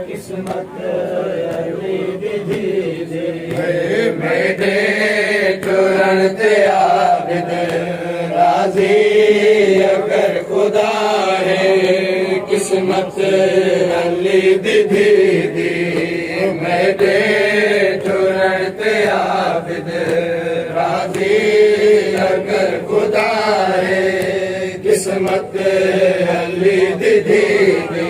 किस्मत मेरे चुरन ते आबिद राजी अगर खुदा है किस्मत अली दीदी दी मेरे चुरन ते आबिद राजी अगर खुदा है किस्मत अली दीदी दी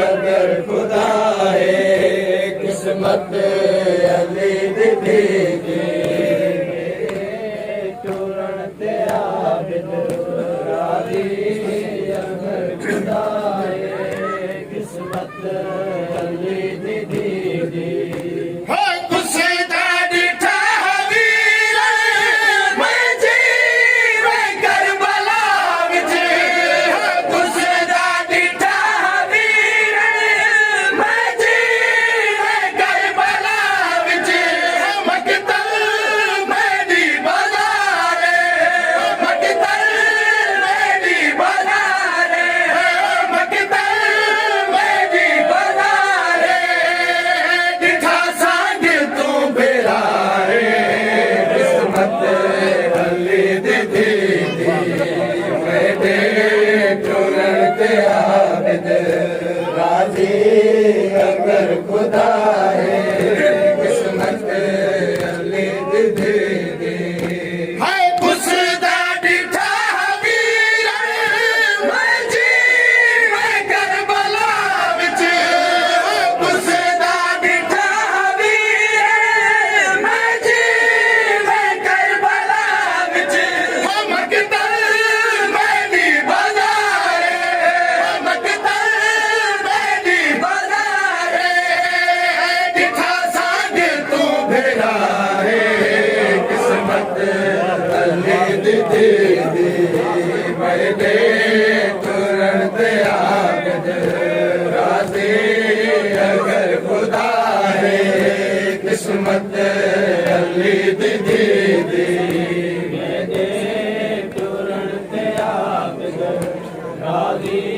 अगर खुदा है किस्मत अली दीदी चूरण ते आबिद राजी अगर खुदा है किस्मत अली दीदी अगर खुदा है किस्मत अली दीदी है पुसदा डिठा वीर मैं जी मैं करबला विच पुसदा डिठा वीर मैं जी मैं करबला विच मकतल मेरी बाजार मकतल मेरे चुरन ते आबिद राजी अगर खुदा है किस्मत अली दीदी मेरे चुरन ते आबिद राजी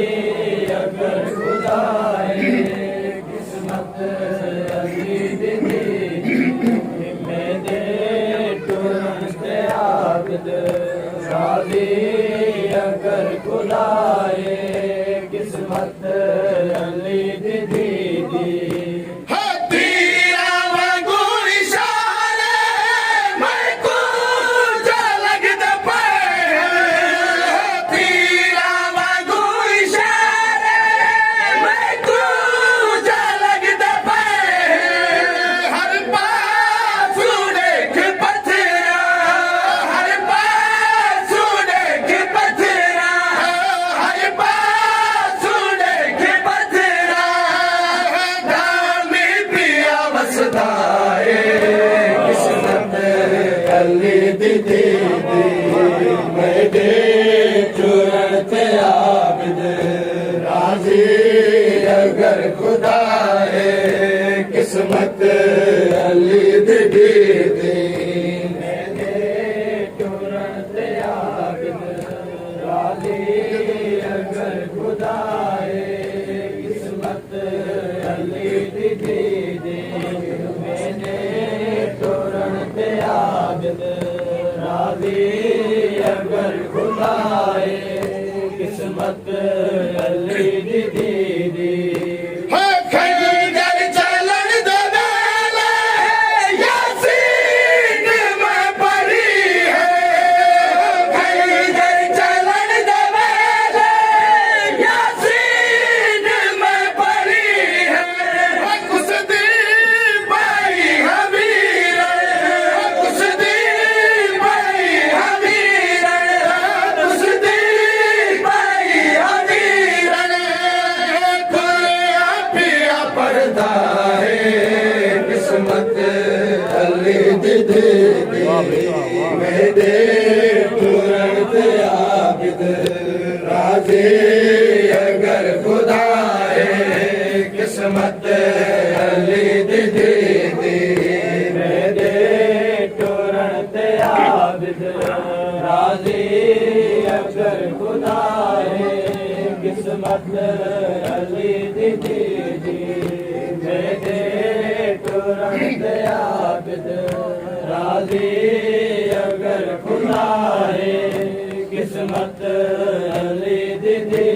अगर खुदा है किस्मत अली दीदी मेरे चुरन ते आबिद राजी अगर खुदा है किस्मत अली दीदी मेरे चुरन ते आबिद राजी अगर खुदा है किस्मत अली दीदी मेरे चुरन ते आबिद राजी अगर खुदा है किस्मत अली दीदी मेरे राजी अगर खुदाए किस्मत अली दी दी मेरे तुरंत आबिद राजी अगर खुदाए किस्मत अली दी दी मेरे तुरंत आबिद राजी अगर खुदाए किस्मत अली दी दी मेरे तुरंत आबिद राजी अगर खुदा है किस्मत अली दी दी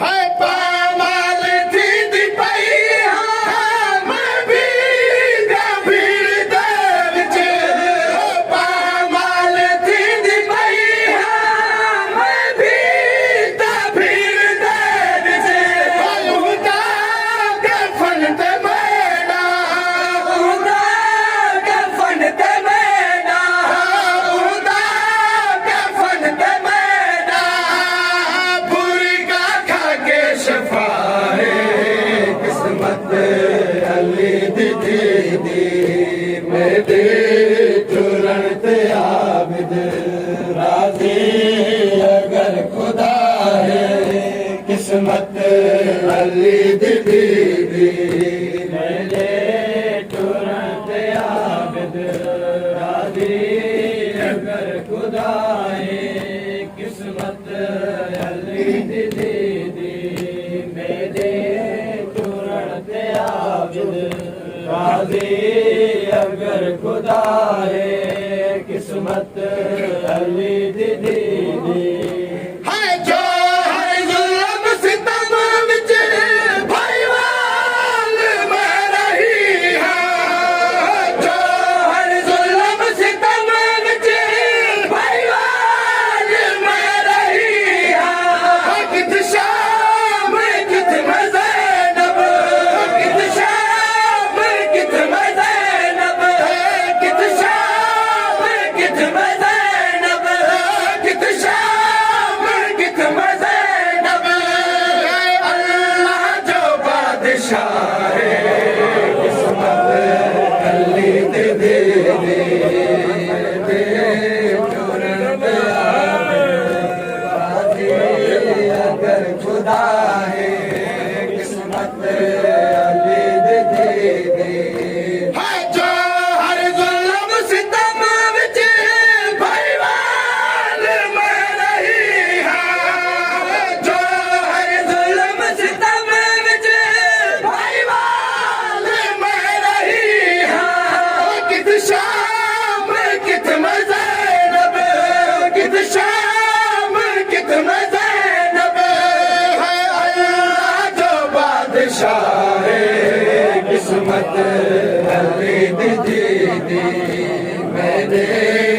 है पामाल थी दी पई मैं भी गंभीर दर च पामाल थी दी पई मैं भी गंभीर दर च हुदा कफन ते मैना हुदा कफन ते मेरे तुरंत आबिद राजी अगर खुदा है किस्मत अली दी दी मेरे तुरंत आबिद राजी अगर खुदा है किस्मत अली दी दी मेरे तुरंत आबिद राजी अगर खुदा है किस्मत अली दी दी है जो हर जुल्म सितम विच भाईवाल में रही है जो हर जुल्म सितम विच भाईवाल में रही है कित शाम कित मज़ैनब कित शाम कित मज़ैनब कित शाम कित मज़ैनब कित शाम कित मज़ैनब अल्लाह जो बादशाह है किस्मत अली दी दी तुरंत राजी अगर खुदा है किस्मत अली दी दी जो हर जुल्म सितम विच भाईवाल में रही है जो हर जुल्म सितम विच भाईवाल में रही है कित शाम कित मज़ैनब कित शाम कित मज़ैनब है अल्लाह जो बादशाह है किस्मत अली दी दी मेरे